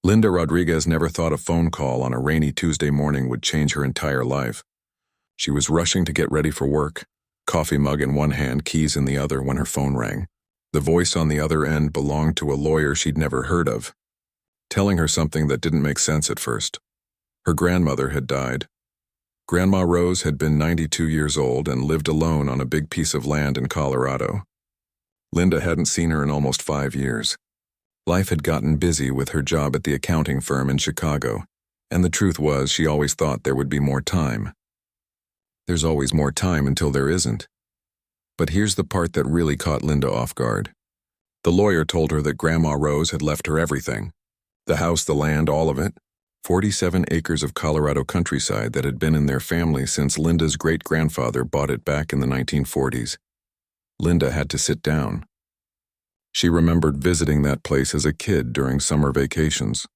Linda Rodriguez never thought a phone call on a rainy Tuesday morning would change her entire life. She was rushing to get ready for work, coffee mug in one hand, keys in the other, when her phone rang. The voice on the other end belonged to a lawyer she'd never heard of, telling her something that didn't make sense at first. Her grandmother had died. Grandma Rose had been 92 years old and lived alone on a big piece of land in Colorado. Linda hadn't seen her in almost 5 years. Life had gotten busy with her job at the accounting firm in Chicago, and the truth was she always thought there would be more time. There's always more time until there isn't. But here's the part that really caught Linda off guard. The lawyer told her that Grandma Rose had left her everything. The house, the land, all of it. 47 acres of Colorado countryside that had been in their family since Linda's great-grandfather bought it back in the 1940s. Linda had to sit down. She remembered visiting that place as a kid during summer vacations.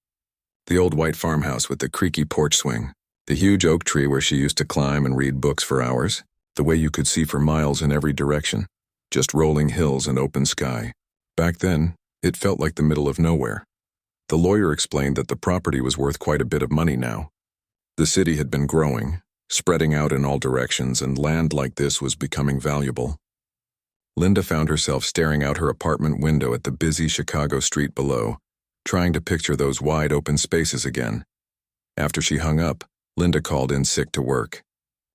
The old white farmhouse with the creaky porch swing, the huge oak tree where she used to climb and read books for hours, the way you could see for miles in every direction, just rolling hills and open sky. Back then, it felt like the middle of nowhere. The lawyer explained that the property was worth quite a bit of money now. The city had been growing, spreading out in all directions, and land like this was becoming valuable. Linda found herself staring out her apartment window at the busy Chicago street below, trying to picture those wide open spaces again. After she hung up, Linda called in sick to work.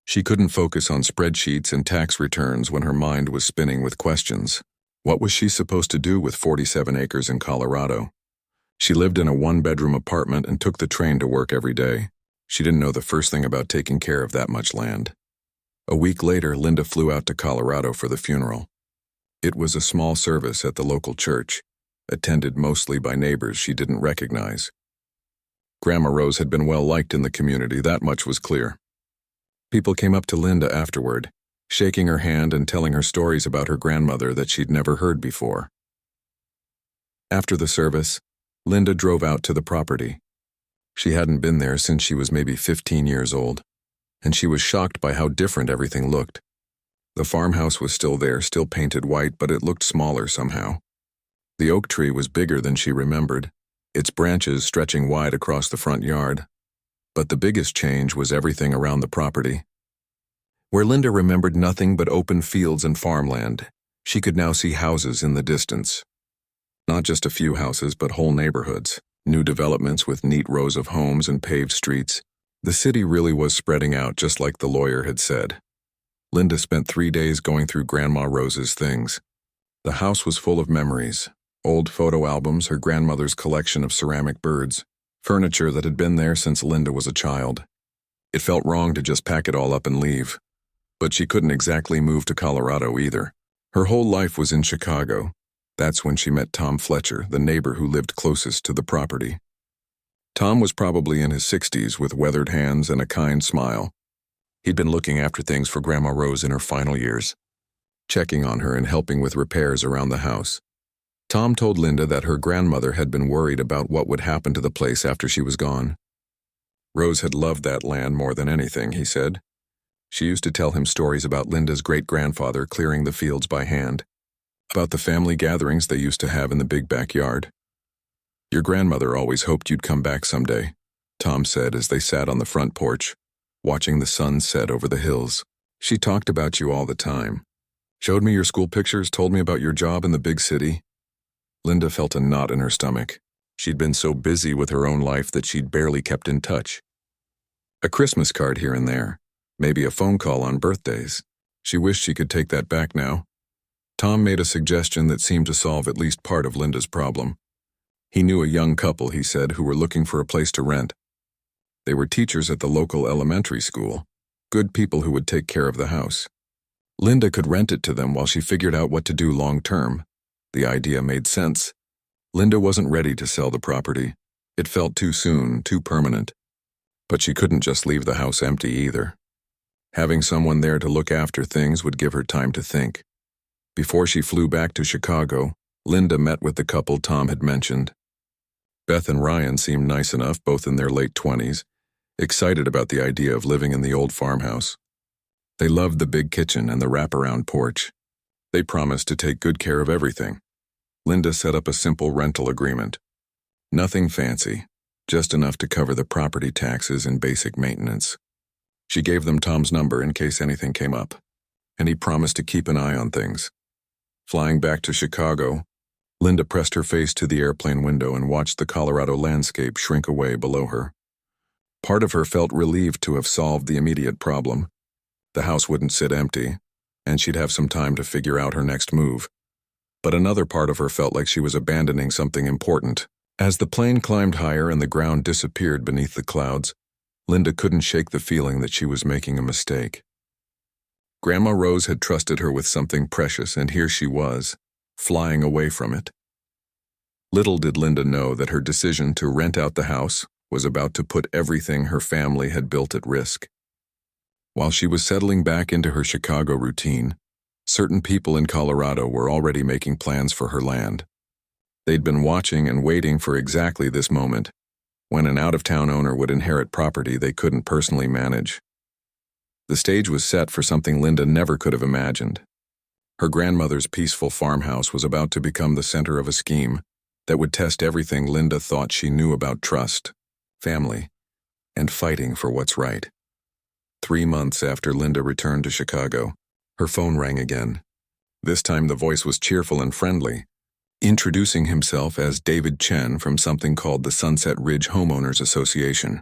She couldn't focus on spreadsheets and tax returns when her mind was spinning with questions. What was she supposed to do with 47 acres in Colorado? She lived in a one-bedroom apartment and took the train to work every day. She didn't know the first thing about taking care of that much land. A week later, Linda flew out to Colorado for the funeral. It was a small service at the local church, attended mostly by neighbors she didn't recognize. Grandma Rose had been well liked in the community, that much was clear. People came up to Linda afterward, shaking her hand and telling her stories about her grandmother that she'd never heard before. After the service, Linda drove out to the property. She hadn't been there since she was maybe 15 years old, and she was shocked by how different everything looked. The farmhouse was still there, still painted white, but it looked smaller somehow. The oak tree was bigger than she remembered, its branches stretching wide across the front yard. But the biggest change was everything around the property. Where Linda remembered nothing but open fields and farmland, she could now see houses in the distance. Not just a few houses, but whole neighborhoods, new developments with neat rows of homes and paved streets. The city really was spreading out just like the lawyer had said. Linda spent 3 days going through Grandma Rose's things. The house was full of memories, old photo albums, her grandmother's collection of ceramic birds, furniture that had been there since Linda was a child. It felt wrong to just pack it all up and leave. But she couldn't exactly move to Colorado either. Her whole life was in Chicago. That's when she met Tom Fletcher, the neighbor who lived closest to the property. Tom was probably in his 60s with weathered hands and a kind smile. He'd been looking after things for Grandma Rose in her final years, checking on her and helping with repairs around the house. Tom told Linda that her grandmother had been worried about what would happen to the place after she was gone. Rose had loved that land more than anything, he said. She used to tell him stories about Linda's great-grandfather clearing the fields by hand, about the family gatherings they used to have in the big backyard. "Your grandmother always hoped you'd come back someday," Tom said as they sat on the front porch, watching the sun set over the hills. "She talked about you all the time. Showed me your school pictures, told me about your job in the big city." Linda felt a knot in her stomach. She'd been so busy with her own life that she'd barely kept in touch. A Christmas card here and there, maybe a phone call on birthdays. She wished she could take that back now. Tom made a suggestion that seemed to solve at least part of Linda's problem. He knew a young couple, he said, who were looking for a place to rent. They were teachers at the local elementary school, good people who would take care of the house. Linda could rent it to them while she figured out what to do long-term. The idea made sense. Linda wasn't ready to sell the property. It felt too soon, too permanent. But she couldn't just leave the house empty either. Having someone there to look after things would give her time to think. Before she flew back to Chicago, Linda met with the couple Tom had mentioned. Beth and Ryan seemed nice enough, both in their late 20s, excited about the idea of living in the old farmhouse. They loved the big kitchen and the wraparound porch. They promised to take good care of everything. Linda set up a simple rental agreement. Nothing fancy, just enough to cover the property taxes and basic maintenance. She gave them Tom's number in case anything came up, and he promised to keep an eye on things. Flying back to Chicago, Linda pressed her face to the airplane window and watched the Colorado landscape shrink away below her. Part of her felt relieved to have solved the immediate problem. The house wouldn't sit empty, and she'd have some time to figure out her next move. But another part of her felt like she was abandoning something important. As the plane climbed higher and the ground disappeared beneath the clouds, Linda couldn't shake the feeling that she was making a mistake. Grandma Rose had trusted her with something precious, and here she was, flying away from it. Little did Linda know that her decision to rent out the house was about to put everything her family had built at risk. While she was settling back into her Chicago routine, certain people in Colorado were already making plans for her land. They'd been watching and waiting for exactly this moment, when an out-of-town owner would inherit property they couldn't personally manage. The stage was set for something Linda never could have imagined. Her grandmother's peaceful farmhouse was about to become the center of a scheme that would test everything Linda thought she knew about trust, family, and fighting for what's right. 3 months after Linda returned to Chicago, her phone rang again. This time the voice was cheerful and friendly, introducing himself as David Chen from something called the Sunset Ridge Homeowners Association.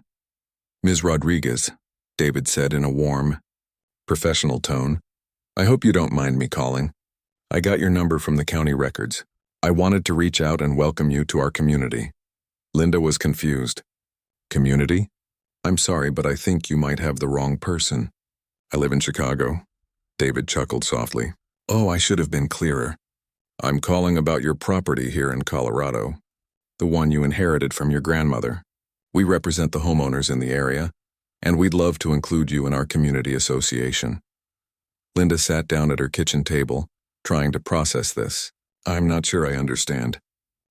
"Ms. Rodriguez," David said in a warm, professional tone, "I hope you don't mind me calling. I got your number from the county records. I wanted to reach out and welcome you to our community." Linda was confused. "Community? I'm sorry, but I think you might have the wrong person. I live in Chicago." David chuckled softly. "Oh, I should have been clearer. I'm calling about your property here in Colorado, the one you inherited from your grandmother. We represent the homeowners in the area, and we'd love to include you in our community association." Linda sat down at her kitchen table, trying to process this. "I'm not sure I understand.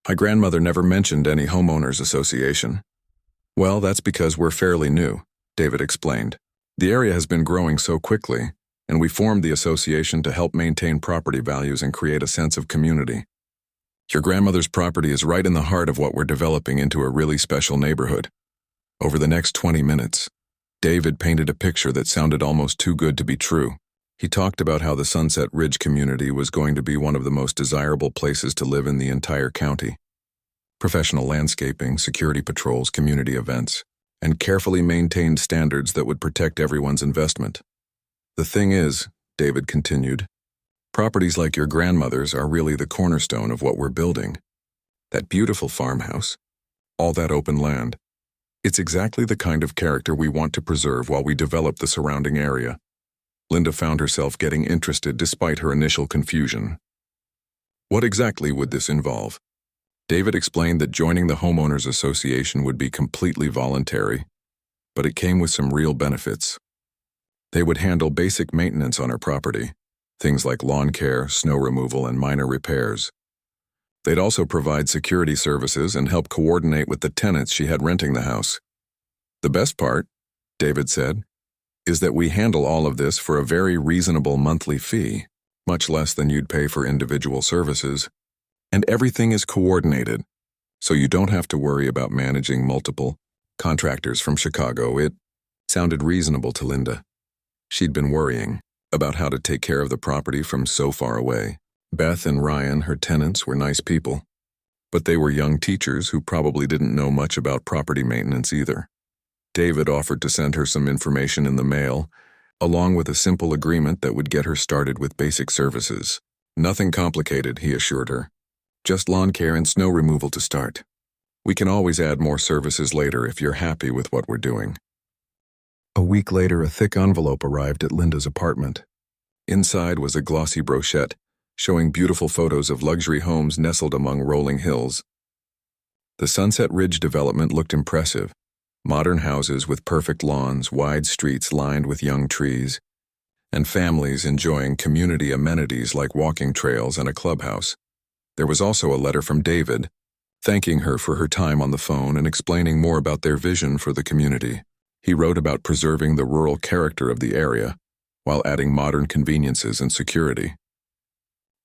My grandmother never mentioned any homeowners association." "Well, that's because we're fairly new," David explained. "The area has been growing so quickly, and we formed the association to help maintain property values and create a sense of community. Your grandmother's property is right in the heart of what we're developing into a really special neighborhood." Over the next 20 minutes, David painted a picture that sounded almost too good to be true. He talked about how the Sunset Ridge community was going to be one of the most desirable places to live in the entire county. Professional landscaping, security patrols, community events, and carefully maintained standards that would protect everyone's investment. "The thing is," David continued, "properties like your grandmother's are really the cornerstone of what we're building. That beautiful farmhouse, all that open land. It's exactly the kind of character we want to preserve while we develop the surrounding area." Linda found herself getting interested despite her initial confusion. What exactly would this involve? David explained that joining the homeowners association would be completely voluntary, but it came with some real benefits. They would handle basic maintenance on her property, things like lawn care, snow removal, and minor repairs. They'd also provide security services and help coordinate with the tenants she had renting the house. "The best part," David said, "is that we handle all of this for a very reasonable monthly fee, much less than you'd pay for individual services. And everything is coordinated, so you don't have to worry about managing multiple contractors from Chicago." It sounded reasonable to Linda. She'd been worrying about how to take care of the property from so far away. Beth and Ryan, her tenants, were nice people, but they were young teachers who probably didn't know much about property maintenance either. David offered to send her some information in the mail, along with a simple agreement that would get her started with basic services. "Nothing complicated," he assured her. "Just lawn care and snow removal to start. We can always add more services later if you're happy with what we're doing." A week later, a thick envelope arrived at Linda's apartment. Inside was a glossy brochette showing beautiful photos of luxury homes nestled among rolling hills. The Sunset Ridge development looked impressive. Modern houses with perfect lawns, wide streets lined with young trees, and families enjoying community amenities like walking trails and a clubhouse. There was also a letter from David, thanking her for her time on the phone and explaining more about their vision for the community. He wrote about preserving the rural character of the area, while adding modern conveniences and security.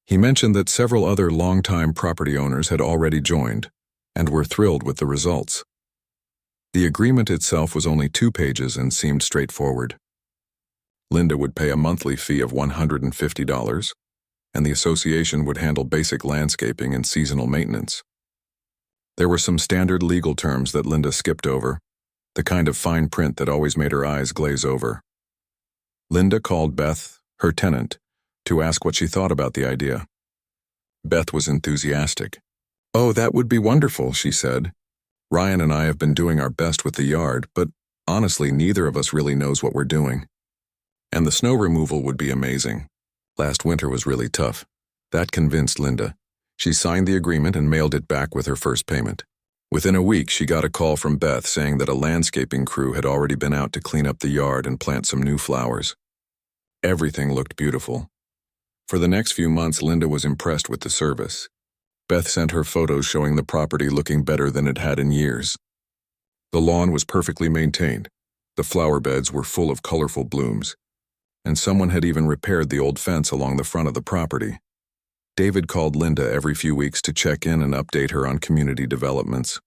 He mentioned that several other longtime property owners had already joined, and were thrilled with the results. The agreement itself was only 2 pages and seemed straightforward. Linda would pay a monthly fee of $150, and the association would handle basic landscaping and seasonal maintenance. There were some standard legal terms that Linda skipped over, the kind of fine print that always made her eyes glaze over. Linda called Beth, her tenant, to ask what she thought about the idea. Beth was enthusiastic. "Oh, that would be wonderful," she said. "Ryan and I have been doing our best with the yard, but honestly, neither of us really knows what we're doing. And the snow removal would be amazing. Last winter was really tough." That convinced Linda. She signed the agreement and mailed it back with her first payment. Within a week, she got a call from Beth saying that a landscaping crew had already been out to clean up the yard and plant some new flowers. Everything looked beautiful. For the next few months, Linda was impressed with the service. Beth sent her photos showing the property looking better than it had in years. The lawn was perfectly maintained. The flower beds were full of colorful blooms, and someone had even repaired the old fence along the front of the property. David called Linda every few weeks to check in and update her on community developments.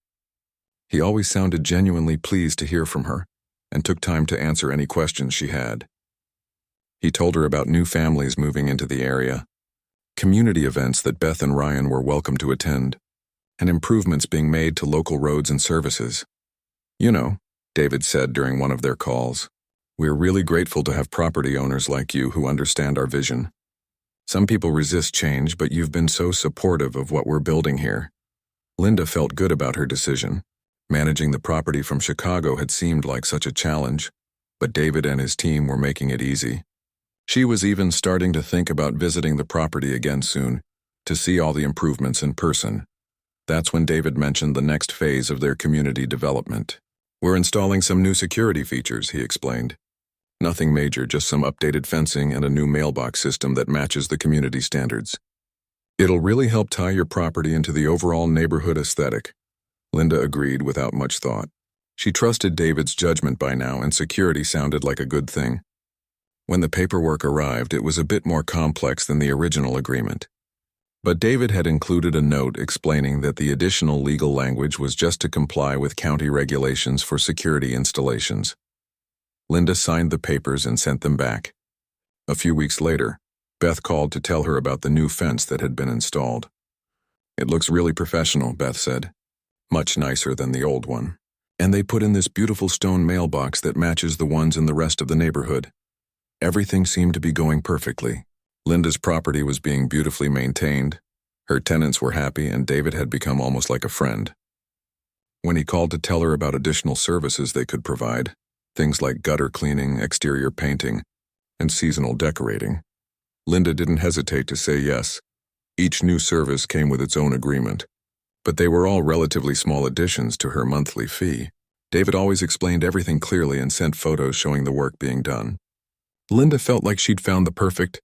He always sounded genuinely pleased to hear from her and took time to answer any questions she had. He told her about new families moving into the area, community events that Beth and Ryan were welcome to attend, and improvements being made to local roads and services. "You know," David said during one of their calls, "we're really grateful to have property owners like you who understand our vision. Some people resist change, but you've been so supportive of what we're building here." Linda felt good about her decision. Managing the property from Chicago had seemed like such a challenge, but David and his team were making it easy. She was even starting to think about visiting the property again soon, to see all the improvements in person. That's when David mentioned the next phase of their community development. "We're installing some new security features," he explained. "Nothing major, just some updated fencing and a new mailbox system that matches the community standards. It'll really help tie your property into the overall neighborhood aesthetic." Linda agreed without much thought. She trusted David's judgment by now, and security sounded like a good thing. When the paperwork arrived, it was a bit more complex than the original agreement. But David had included a note explaining that the additional legal language was just to comply with county regulations for security installations. Linda signed the papers and sent them back. A few weeks later, Beth called to tell her about the new fence that had been installed. "It looks really professional," Beth said. "Much nicer than the old one. And they put in this beautiful stone mailbox that matches the ones in the rest of the neighborhood." Everything seemed to be going perfectly. Linda's property was being beautifully maintained, her tenants were happy, and David had become almost like a friend. When he called to tell her about additional services they could provide, things like gutter cleaning, exterior painting, and seasonal decorating, Linda didn't hesitate to say yes. Each new service came with its own agreement, but they were all relatively small additions to her monthly fee. David always explained everything clearly and sent photos showing the work being done. Linda felt like she'd found the perfect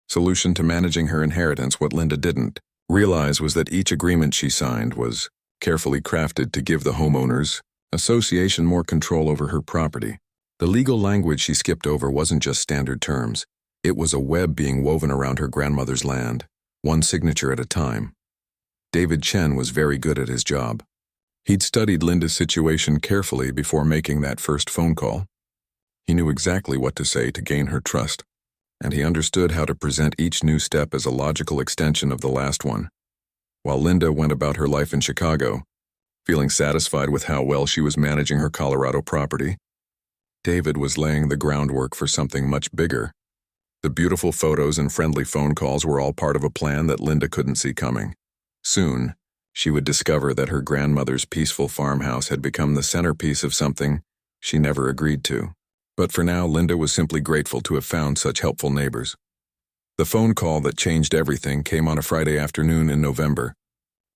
solution to managing her inheritance. What Linda didn't realize was that each agreement she signed was carefully crafted to give the homeowners association more control over her property. The legal language she skipped over wasn't just standard terms. It was a web being woven around her grandmother's land, one signature at a time. David Chen was very good at his job. He'd studied Linda's situation carefully before making that first phone call. He knew exactly what to say to gain her trust, and he understood how to present each new step as a logical extension of the last one. While Linda went about her life in Chicago, feeling satisfied with how well she was managing her Colorado property, David was laying the groundwork for something much bigger. The beautiful photos and friendly phone calls were all part of a plan that Linda couldn't see coming. Soon, she would discover that her grandmother's peaceful farmhouse had become the centerpiece of something she never agreed to. But for now, Linda was simply grateful to have found such helpful neighbors. The phone call that changed everything came on a Friday afternoon in November,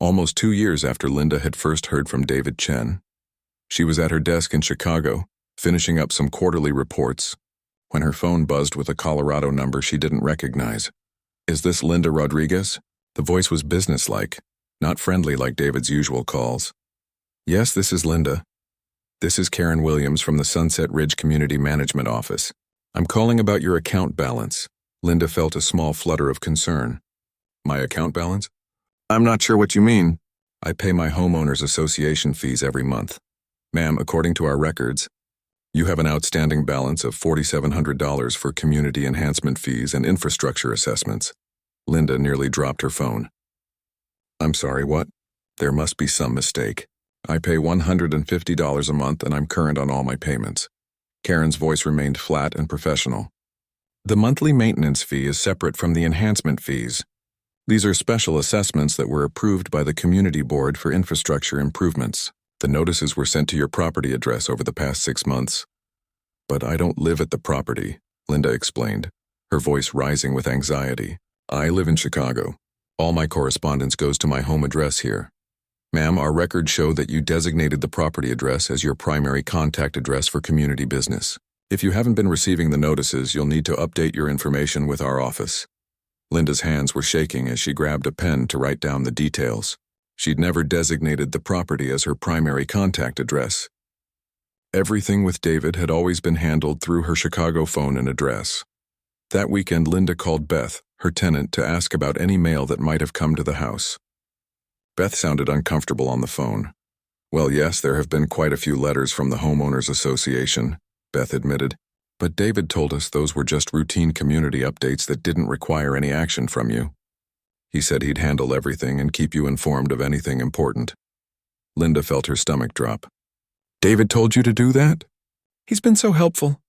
almost 2 years after Linda had first heard from David Chen. She was at her desk in Chicago, finishing up some quarterly reports, when her phone buzzed with a Colorado number she didn't recognize. "Is this Linda Rodriguez?" The voice was businesslike, not friendly like David's usual calls. "Yes, this is Linda. This is Karen Williams from the Sunset Ridge Community Management Office. I'm calling about your account balance." Linda felt a small flutter of concern. "My account balance? I'm not sure what you mean." "I pay my homeowners association fees every month. Ma'am, according to our records, you have an outstanding balance of $4,700 for community enhancement fees and infrastructure assessments. Linda nearly dropped her phone. I'm sorry, what? There must be some mistake. I pay $150 a month and I'm current on all my payments. Karen's voice remained flat and professional. The monthly maintenance fee is separate from the enhancement fees. These are special assessments that were approved by the Community Board for infrastructure improvements. The notices were sent to your property address over the past 6 months. But I don't live at the property, Linda explained, her voice rising with anxiety. I live in Chicago. All my correspondence goes to my home address here. Ma'am, our records show that you designated the property address as your primary contact address for community business. If you haven't been receiving the notices, you'll need to update your information with our office. Linda's hands were shaking as she grabbed a pen to write down the details. She'd never designated the property as her primary contact address. Everything with David had always been handled through her Chicago phone and address. That weekend, Linda called Beth, her tenant, to ask about any mail that might have come to the house. Beth sounded uncomfortable on the phone. Well, yes, there have been quite a few letters from the Homeowners Association, Beth admitted, but David told us those were just routine community updates that didn't require any action from you. He said he'd handle everything and keep you informed of anything important. Linda felt her stomach drop. David told you to do that? He's been so helpful,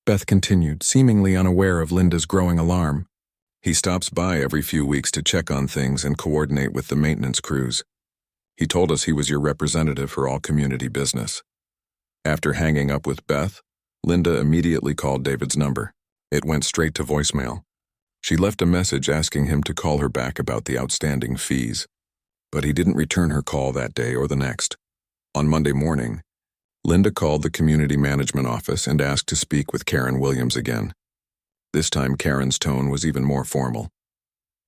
Beth continued, seemingly unaware of Linda's growing alarm. He stops by every few weeks to check on things and coordinate with the maintenance crews. He told us he was your representative for all community business. After hanging up with Beth, Linda immediately called David's number. It went straight to voicemail. She left a message asking him to call her back about the outstanding fees, but he didn't return her call that day or the next. On Monday morning, Linda called the community management office and asked to speak with Karen Williams again. This time Karen's tone was even more formal.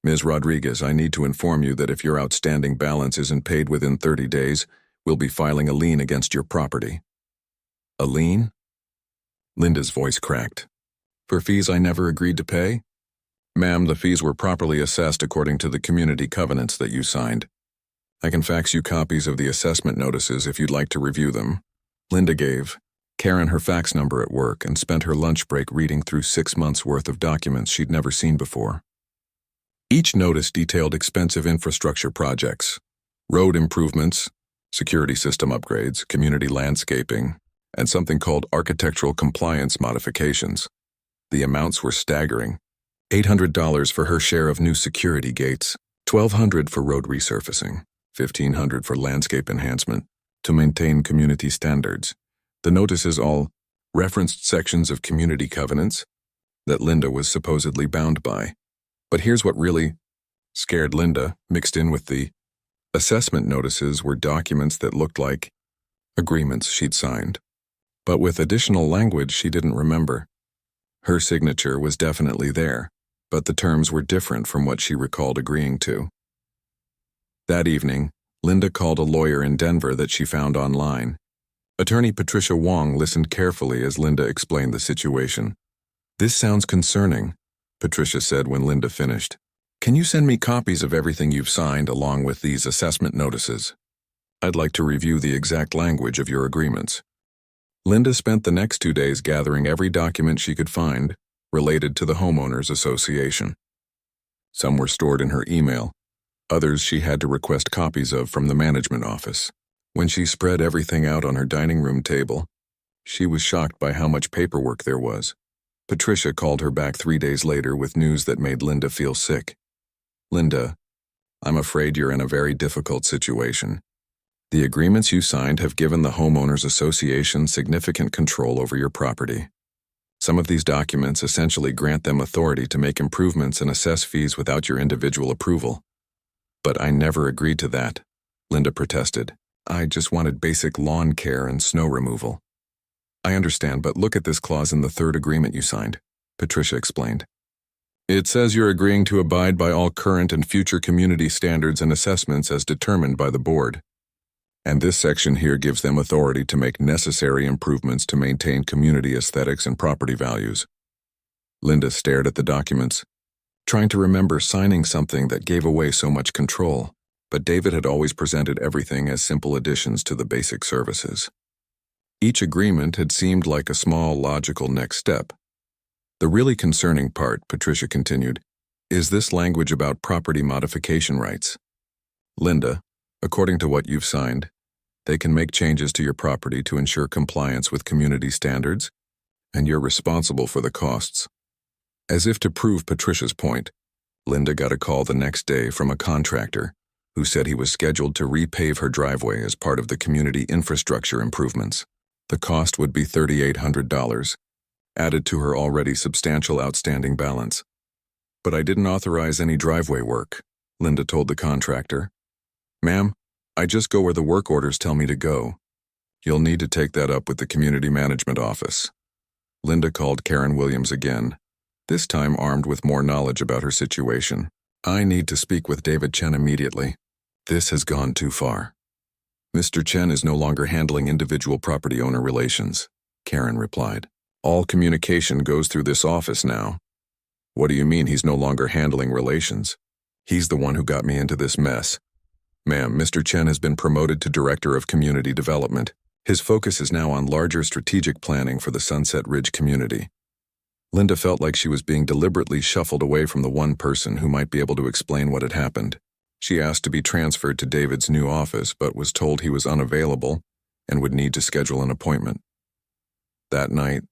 Ms. Rodriguez, I need to inform you that if your outstanding balance isn't paid within 30 days, we'll be filing a lien against your property. A lien? Linda's voice cracked. For fees I never agreed to pay? Ma'am, the fees were properly assessed according to the community covenants that you signed. I can fax you copies of the assessment notices if you'd like to review them. Linda gave Karen her fax number at work and spent her lunch break reading through 6 months' worth of documents she'd never seen before. Each notice detailed expensive infrastructure projects, road improvements, security system upgrades, community landscaping, and something called architectural compliance modifications. The amounts were staggering. $800 for her share of new security gates, $1,200 for road resurfacing, $1,500 for landscape enhancement to maintain community standards. The notices all referenced sections of community covenants that Linda was supposedly bound by. But here's what really scared Linda. Mixed in with the assessment notices were documents that looked like agreements she'd signed, but with additional language she didn't remember. Her signature was definitely there, but the terms were different from what she recalled agreeing to. That evening, Linda called a lawyer in Denver that she found online. Attorney Patricia Wong listened carefully as Linda explained the situation. This sounds concerning, Patricia said when Linda finished. Can you send me copies of everything you've signed along with these assessment notices? I'd like to review the exact language of your agreements. Linda spent the next 2 days gathering every document she could find related to the Homeowners Association. Some were stored in her email. Others she had to request copies of from the management office. When she spread everything out on her dining room table, she was shocked by how much paperwork there was. Patricia called her back 3 days later with news that made Linda feel sick. Linda, I'm afraid you're in a very difficult situation. The agreements you signed have given the Homeowners Association significant control over your property. Some of these documents essentially grant them authority to make improvements and assess fees without your individual approval. But I never agreed to that, Linda protested. I just wanted basic lawn care and snow removal. I understand, but look at this clause in the third agreement you signed, Patricia explained. It says you're agreeing to abide by all current and future community standards and assessments as determined by the board. And this section here gives them authority to make necessary improvements to maintain community aesthetics and property values. Linda stared at the documents, trying to remember signing something that gave away so much control, but David had always presented everything as simple additions to the basic services. Each agreement had seemed like a small, logical next step. The really concerning part, Patricia continued, is this language about property modification rights. Linda, according to what you've signed, they can make changes to your property to ensure compliance with community standards, and you're responsible for the costs. As if to prove Patricia's point, Linda got a call the next day from a contractor who said he was scheduled to repave her driveway as part of the community infrastructure improvements. The cost would be $3,800, added to her already substantial outstanding balance. But I didn't authorize any driveway work, Linda told the contractor. Ma'am, I just go where the work orders tell me to go. You'll need to take that up with the community management office. Linda called Karen Williams again, this time armed with more knowledge about her situation. I need to speak with David Chen immediately. This has gone too far. Mr. Chen is no longer handling individual property owner relations, Karen replied. All communication goes through this office now. What do you mean he's no longer handling relations? He's the one who got me into this mess. Ma'am, Mr. Chen has been promoted to Director of Community Development. His focus is now on larger strategic planning for the Sunset Ridge community. Linda felt like she was being deliberately shuffled away from the one person who might be able to explain what had happened. She asked to be transferred to David's new office, but was told he was unavailable and would need to schedule an appointment. That night,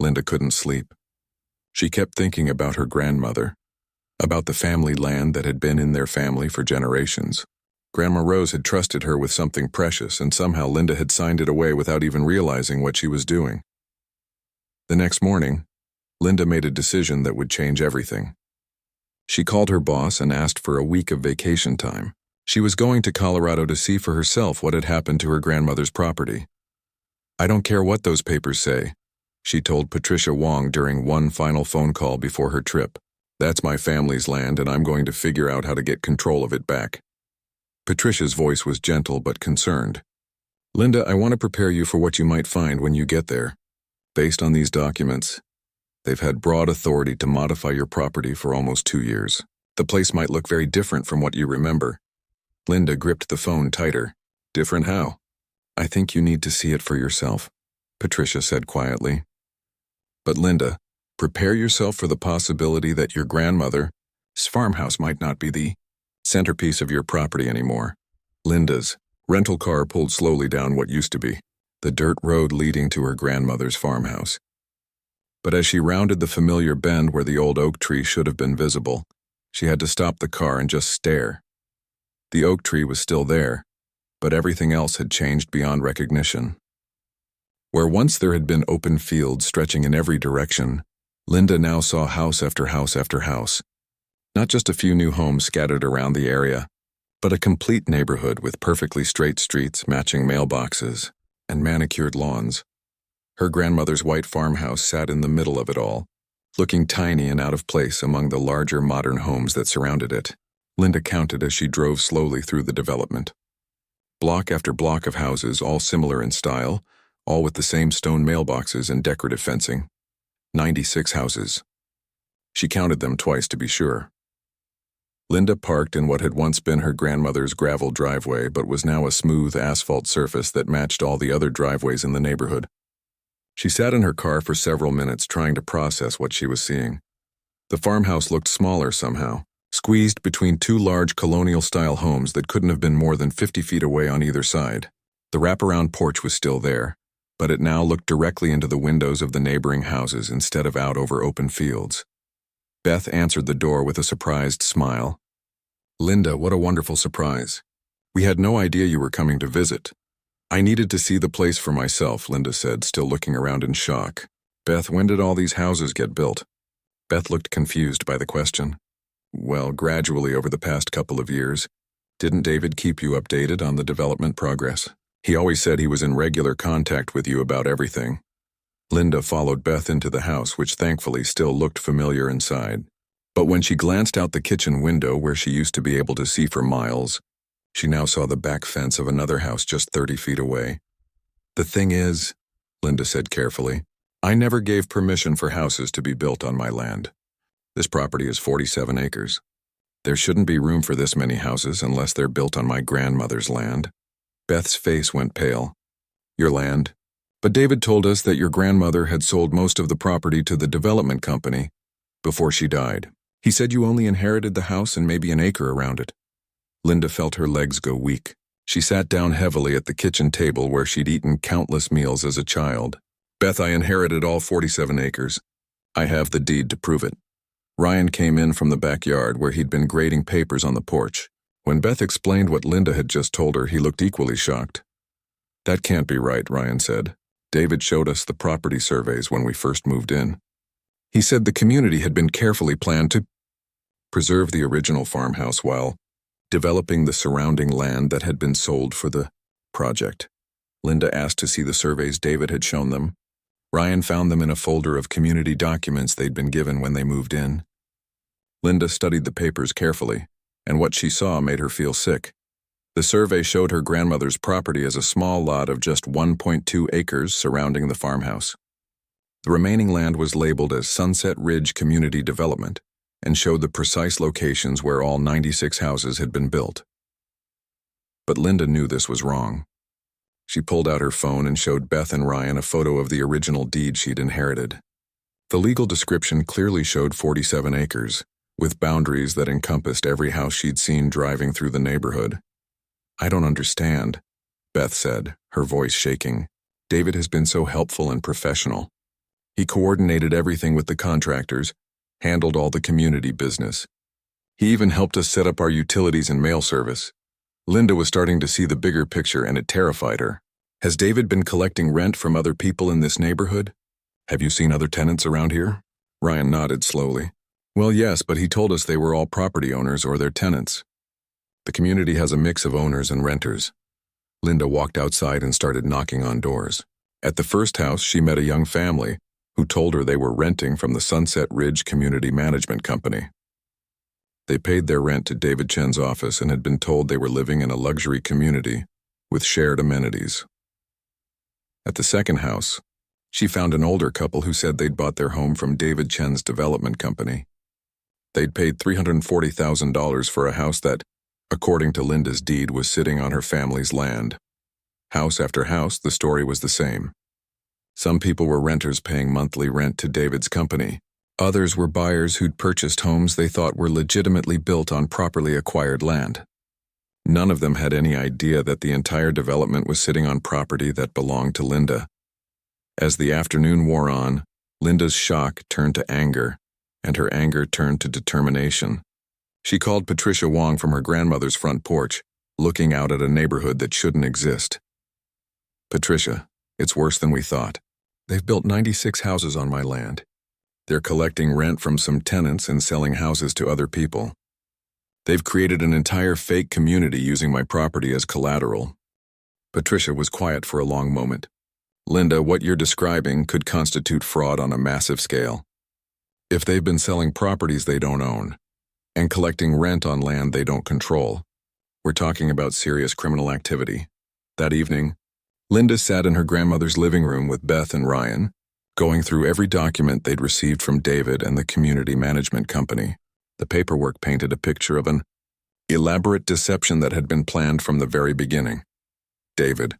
Linda couldn't sleep. She kept thinking about her grandmother, about the family land that had been in their family for generations. Grandma Rose had trusted her with something precious, and somehow Linda had signed it away without even realizing what she was doing. The next morning, Linda made a decision that would change everything. She called her boss and asked for a week of vacation time. She was going to Colorado to see for herself what had happened to her grandmother's property. I don't care what those papers say, she told Patricia Wong during one final phone call before her trip. That's my family's land, and I'm going to figure out how to get control of it back. Patricia's voice was gentle but concerned. Linda, I want to prepare you for what you might find when you get there. Based on these documents, they've had broad authority to modify your property for almost 2 years. The place might look very different from what you remember. Linda gripped the phone tighter. Different how? I think you need to see it for yourself, Patricia said quietly. But Linda, prepare yourself for the possibility that your grandmother's farmhouse might not be the centerpiece of your property anymore. Linda's rental car pulled slowly down what used to be the dirt road leading to her grandmother's farmhouse. But as she rounded the familiar bend where the old oak tree should have been visible, she had to stop the car and just stare. The oak tree was still there, but everything else had changed beyond recognition. Where once there had been open fields stretching in every direction, Linda now saw house after house after house. Not just a few new homes scattered around the area, but a complete neighborhood with perfectly straight streets, matching mailboxes, and manicured lawns. Her grandmother's white farmhouse sat in the middle of it all, looking tiny and out of place among the larger modern homes that surrounded it. Linda counted as she drove slowly through the development. Block after block of houses, all similar in style, all with the same stone mailboxes and decorative fencing. 96 houses. She counted them twice to be sure. Linda parked in what had once been her grandmother's gravel driveway but was now a smooth asphalt surface that matched all the other driveways in the neighborhood. She sat in her car for several minutes trying to process what she was seeing. The farmhouse looked smaller somehow, squeezed between two large colonial-style homes that couldn't have been more than 50 feet away on either side. The wraparound porch was still there, but it now looked directly into the windows of the neighboring houses instead of out over open fields. Beth answered the door with a surprised smile. Linda, what a wonderful surprise. We had no idea you were coming to visit. I needed to see the place for myself, Linda said, still looking around in shock. Beth, when did all these houses get built? Beth looked confused by the question. Well, gradually over the past couple of years. Didn't David keep you updated on the development progress? He always said he was in regular contact with you about everything. Linda followed Beth into the house, which thankfully still looked familiar inside. But when she glanced out the kitchen window where she used to be able to see for miles, she now saw the back fence of another house just 30 feet away. The thing is, Linda said carefully, I never gave permission for houses to be built on my land. This property is 47 acres. There shouldn't be room for this many houses unless they're built on my grandmother's land. Beth's face went pale. Your land? But David told us that your grandmother had sold most of the property to the development company before she died. He said you only inherited the house and maybe an acre around it. Linda felt her legs go weak. She sat down heavily at the kitchen table where she'd eaten countless meals as a child. Beth, I inherited all 47 acres. I have the deed to prove it. Ryan came in from the backyard where he'd been grading papers on the porch. When Beth explained what Linda had just told her, he looked equally shocked. That can't be right, Ryan said. David showed us the property surveys when we first moved in. He said the community had been carefully planned to preserve the original farmhouse while developing the surrounding land that had been sold for the project. Linda asked to see the surveys David had shown them. Ryan found them in a folder of community documents they'd been given when they moved in. Linda studied the papers carefully, and what she saw made her feel sick. The survey showed her grandmother's property as a small lot of just 1.2 acres surrounding the farmhouse. The remaining land was labeled as Sunset Ridge Community Development and showed the precise locations where all 96 houses had been built. But Linda knew this was wrong. She pulled out her phone and showed Beth and Ryan a photo of the original deed she'd inherited. The legal description clearly showed 47 acres, with boundaries that encompassed every house she'd seen driving through the neighborhood. I don't understand, Beth said, her voice shaking. David has been so helpful and professional. He coordinated everything with the contractors, handled all the community business. He even helped us set up our utilities and mail service. Linda was starting to see the bigger picture and it terrified her. Has David been collecting rent from other people in this neighborhood? Have you seen other tenants around here? Ryan nodded slowly. Well, yes, but he told us they were all property owners or their tenants. The community has a mix of owners and renters. Linda walked outside and started knocking on doors. At the first house, she met a young family who told her they were renting from the Sunset Ridge Community Management Company. They paid their rent to David Chen's office and had been told they were living in a luxury community with shared amenities. At the second house, she found an older couple who said they'd bought their home from David Chen's development company. They'd paid $340,000 for a house that, according to Linda's deed, was sitting on her family's land. House after house, the story was the same. Some people were renters paying monthly rent to David's company. Others were buyers who'd purchased homes they thought were legitimately built on properly acquired land. None of them had any idea that the entire development was sitting on property that belonged to Linda. As the afternoon wore on, Linda's shock turned to anger, and her anger turned to determination. She called Patricia Wong from her grandmother's front porch, looking out at a neighborhood that shouldn't exist. Patricia, it's worse than we thought. They've built 96 houses on my land. They're collecting rent from some tenants and selling houses to other people. They've created an entire fake community using my property as collateral. Patricia was quiet for a long moment. Linda, what you're describing could constitute fraud on a massive scale. If they've been selling properties they don't own and collecting rent on land they don't control, we're talking about serious criminal activity. That evening, Linda sat in her grandmother's living room with Beth and Ryan, going through every document they'd received from David and the community management company. The paperwork painted a picture of an elaborate deception that had been planned from the very beginning. David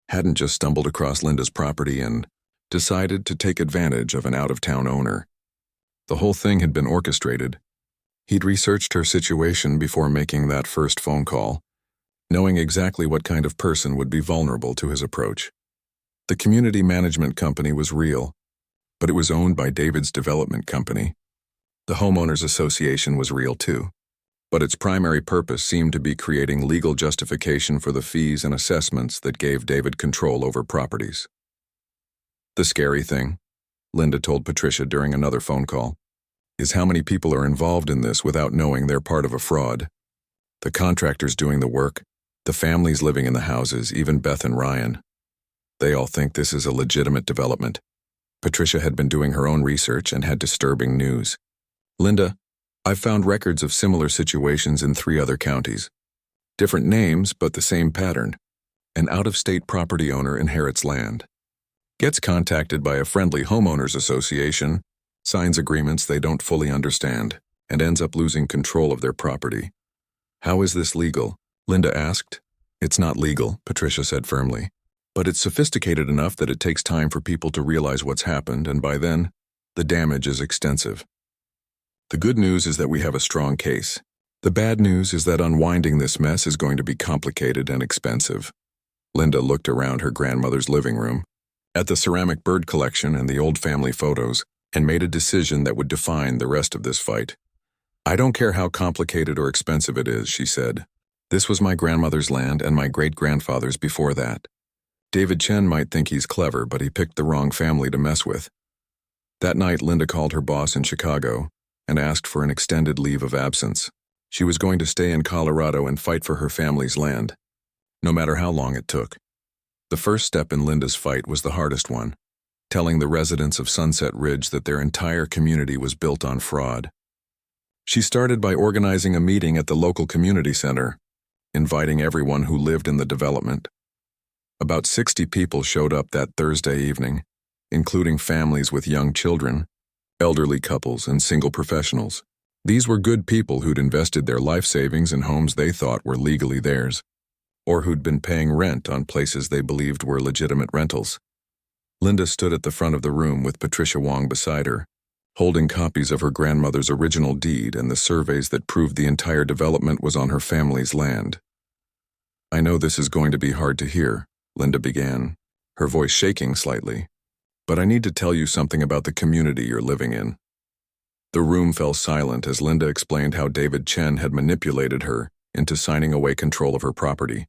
hadn't just stumbled across Linda's property and decided to take advantage of an out-of-town owner. The whole thing had been orchestrated. He'd researched her situation before making that first phone call, knowing exactly what kind of person would be vulnerable to his approach. The community management company was real, but it was owned by David's development company. The homeowners association was real too, but its primary purpose seemed to be creating legal justification for the fees and assessments that gave David control over properties. The scary thing, Linda told Patricia during another phone call, is how many people are involved in this without knowing they're part of a fraud. The contractors doing the work, the families living in the houses, even Beth and Ryan. They all think this is a legitimate development. Patricia had been doing her own research and had disturbing news. Linda, I've found records of similar situations in 3 other counties. Different names, but the same pattern. An out-of-state property owner inherits land, gets contacted by a friendly homeowners association, signs agreements they don't fully understand, and ends up losing control of their property. How is this legal? Linda asked. It's not legal, Patricia said firmly. But it's sophisticated enough that it takes time for people to realize what's happened, and by then, the damage is extensive. The good news is that we have a strong case. The bad news is that unwinding this mess is going to be complicated and expensive. Linda looked around her grandmother's living room, at the ceramic bird collection and the old family photos, and made a decision that would define the rest of this fight. "I don't care how complicated or expensive it is," she said. "This was my grandmother's land and my great-grandfather's before that. David Chen might think he's clever, but he picked the wrong family to mess with." That night, Linda called her boss in Chicago and asked for an extended leave of absence. She was going to stay in Colorado and fight for her family's land, no matter how long it took. The first step in Linda's fight was the hardest one, telling the residents of Sunset Ridge that their entire community was built on fraud. She started by organizing a meeting at the local community center, inviting everyone who lived in the development. About 60 people showed up that Thursday evening, including families with young children, elderly couples, and single professionals. These were good people who'd invested their life savings in homes they thought were legally theirs, or who'd been paying rent on places they believed were legitimate rentals. Linda stood at the front of the room with Patricia Wong beside her, holding copies of her grandmother's original deed and the surveys that proved the entire development was on her family's land. "I know this is going to be hard to hear," Linda began, her voice shaking slightly, "but I need to tell you something about the community you're living in." The room fell silent as Linda explained how David Chen had manipulated her into signing away control of her property,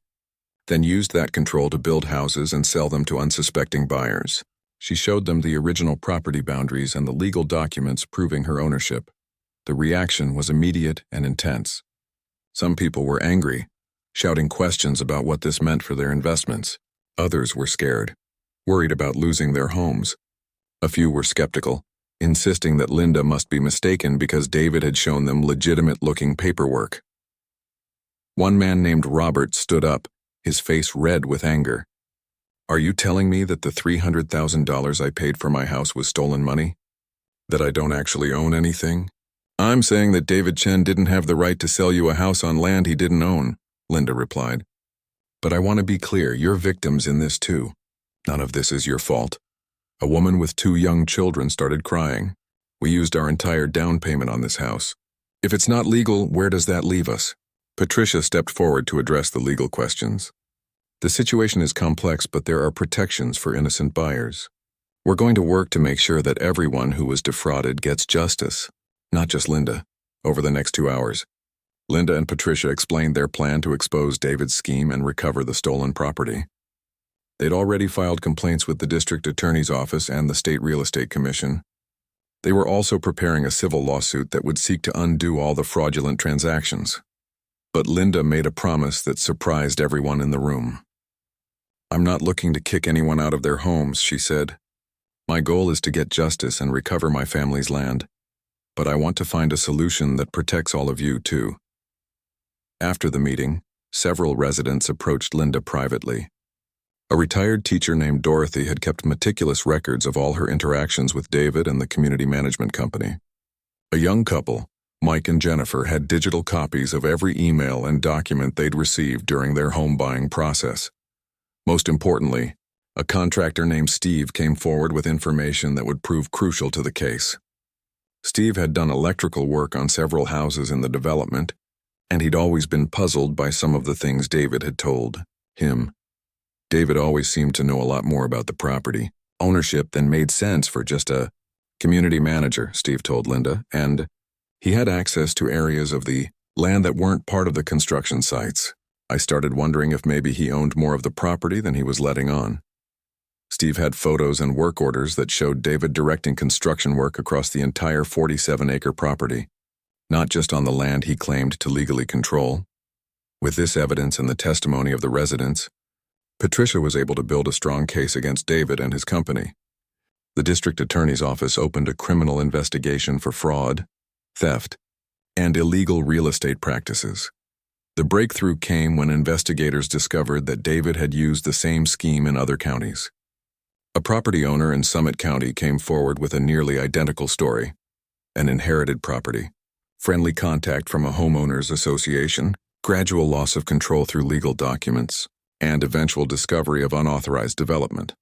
then used that control to build houses and sell them to unsuspecting buyers. She showed them the original property boundaries and the legal documents proving her ownership. The reaction was immediate and intense. Some people were angry, shouting questions about what this meant for their investments. Others were scared, worried about losing their homes. A few were skeptical, insisting that Linda must be mistaken because David had shown them legitimate-looking paperwork. One man named Robert stood up, his face red with anger. "Are you telling me that the $300,000 I paid for my house was stolen money? That I don't actually own anything?" "I'm saying that David Chen didn't have the right to sell you a house on land he didn't own," Linda replied. "But I want to be clear, you're victims in this too. None of this is your fault." A woman with 2 young children started crying. "We used our entire down payment on this house. If it's not legal, where does that leave us?" Patricia stepped forward to address the legal questions. "The situation is complex, but there are protections for innocent buyers. We're going to work to make sure that everyone who was defrauded gets justice, not just Linda." Over the next 2 hours, Linda and Patricia explained their plan to expose David's scheme and recover the stolen property. They'd already filed complaints with the district attorney's office and the state real estate commission. They were also preparing a civil lawsuit that would seek to undo all the fraudulent transactions. But Linda made a promise that surprised everyone in the room. "I'm not looking to kick anyone out of their homes," she said. "My goal is to get justice and recover my family's land. But I want to find a solution that protects all of you, too." After the meeting, several residents approached Linda privately. A retired teacher named Dorothy had kept meticulous records of all her interactions with David and the community management company. A young couple, Mike and Jennifer, had digital copies of every email and document they'd received during their home buying process. Most importantly, a contractor named Steve came forward with information that would prove crucial to the case. Steve had done electrical work on several houses in the development, and he'd always been puzzled by some of the things David had told him. David always seemed to know a lot more about the property ownership than made sense for just a community manager, Steve told Linda, and he had access to areas of the land that weren't part of the construction sites. I started wondering if maybe he owned more of the property than he was letting on. Steve had photos and work orders that showed David directing construction work across the entire 47-acre property, not just on the land he claimed to legally control. With this evidence and the testimony of the residents, Patricia was able to build a strong case against David and his company. The district attorney's office opened a criminal investigation for fraud, theft, and illegal real estate practices. The breakthrough came when investigators discovered that David had used the same scheme in other counties. A property owner in Summit County came forward with a nearly identical story: an inherited property, friendly contact from a homeowners association, gradual loss of control through legal documents, and eventual discovery of unauthorized development.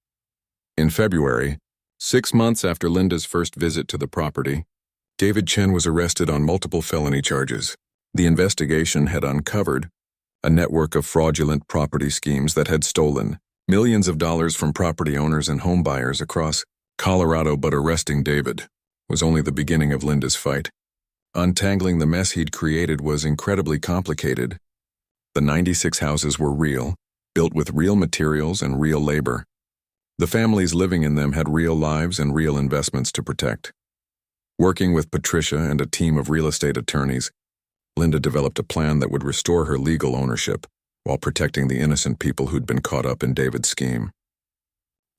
In February, 6 months after Linda's first visit to the property, David Chen was arrested on multiple felony charges. The investigation had uncovered a network of fraudulent property schemes that had stolen millions of dollars from property owners and home buyers across Colorado, but arresting David was only the beginning of Linda's fight. Untangling the mess he'd created was incredibly complicated. The 96 houses were real, built with real materials and real labor. The families living in them had real lives and real investments to protect. Working with Patricia and a team of real estate attorneys, Linda developed a plan that would restore her legal ownership while protecting the innocent people who'd been caught up in David's scheme.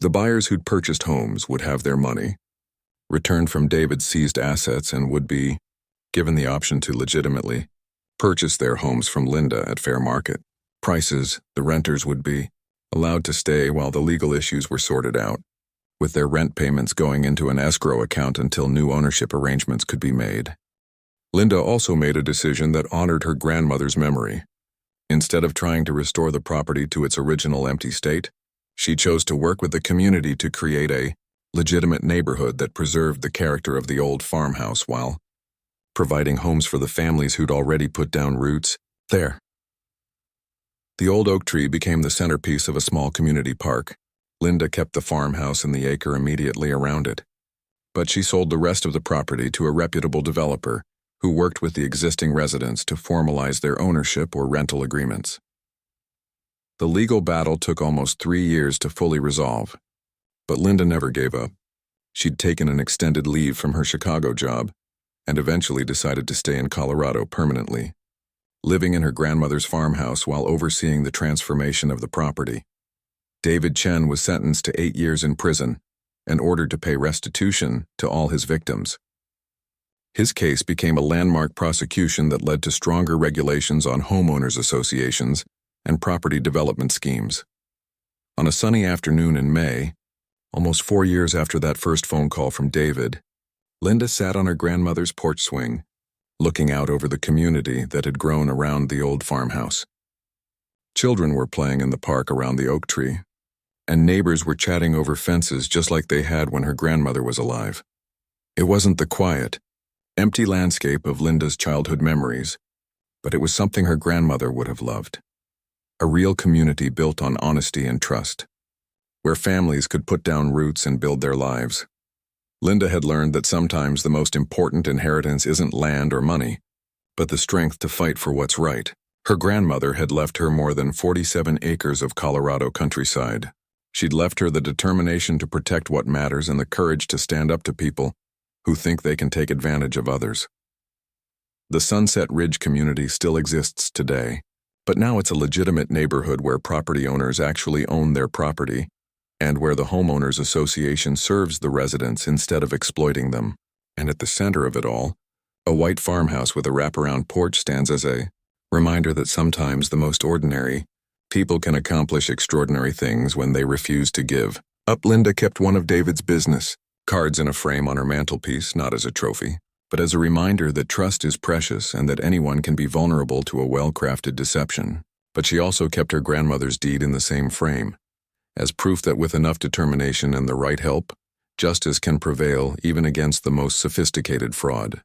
The buyers who'd purchased homes would have their money returned from David's seized assets and would be given the option to legitimately purchase their homes from Linda at fair market prices. The renters would be allowed to stay while the legal issues were sorted out, with their rent payments going into an escrow account until new ownership arrangements could be made. Linda also made a decision that honored her grandmother's memory. Instead of trying to restore the property to its original empty state, she chose to work with the community to create a legitimate neighborhood that preserved the character of the old farmhouse while providing homes for the families who'd already put down roots there. The old oak tree became the centerpiece of a small community park. Linda kept the farmhouse and the acre immediately around it, but she sold the rest of the property to a reputable developer who worked with the existing residents to formalize their ownership or rental agreements. The legal battle took almost 3 years to fully resolve, but Linda never gave up. She'd taken an extended leave from her Chicago job and eventually decided to stay in Colorado permanently, living in her grandmother's farmhouse while overseeing the transformation of the property. David Chen was sentenced to 8 years in prison and ordered to pay restitution to all his victims. His case became a landmark prosecution that led to stronger regulations on homeowners associations and property development schemes. On a sunny afternoon in May, almost 4 years after that first phone call from David, Linda sat on her grandmother's porch swing, looking out over the community that had grown around the old farmhouse. Children were playing in the park around the oak tree, and neighbors were chatting over fences just like they had when her grandmother was alive. It wasn't the quiet, empty landscape of Linda's childhood memories, but it was something her grandmother would have loved. A real community built on honesty and trust, where families could put down roots and build their lives. Linda had learned that sometimes the most important inheritance isn't land or money, but the strength to fight for what's right. Her grandmother had left her more than 47 acres of Colorado countryside. She'd left her the determination to protect what matters and the courage to stand up to people who think they can take advantage of others. The Sunset Ridge community still exists today, but now it's a legitimate neighborhood where property owners actually own their property and where the homeowners association serves the residents instead of exploiting them. And at the center of it all, a white farmhouse with a wraparound porch stands as a reminder that sometimes the most ordinary people can accomplish extraordinary things when they refuse to give up. Linda kept one of David's business cards in a frame on her mantelpiece, not as a trophy, but as a reminder that trust is precious and that anyone can be vulnerable to a well-crafted deception. But she also kept her grandmother's deed in the same frame, as proof that with enough determination and the right help, justice can prevail even against the most sophisticated fraud.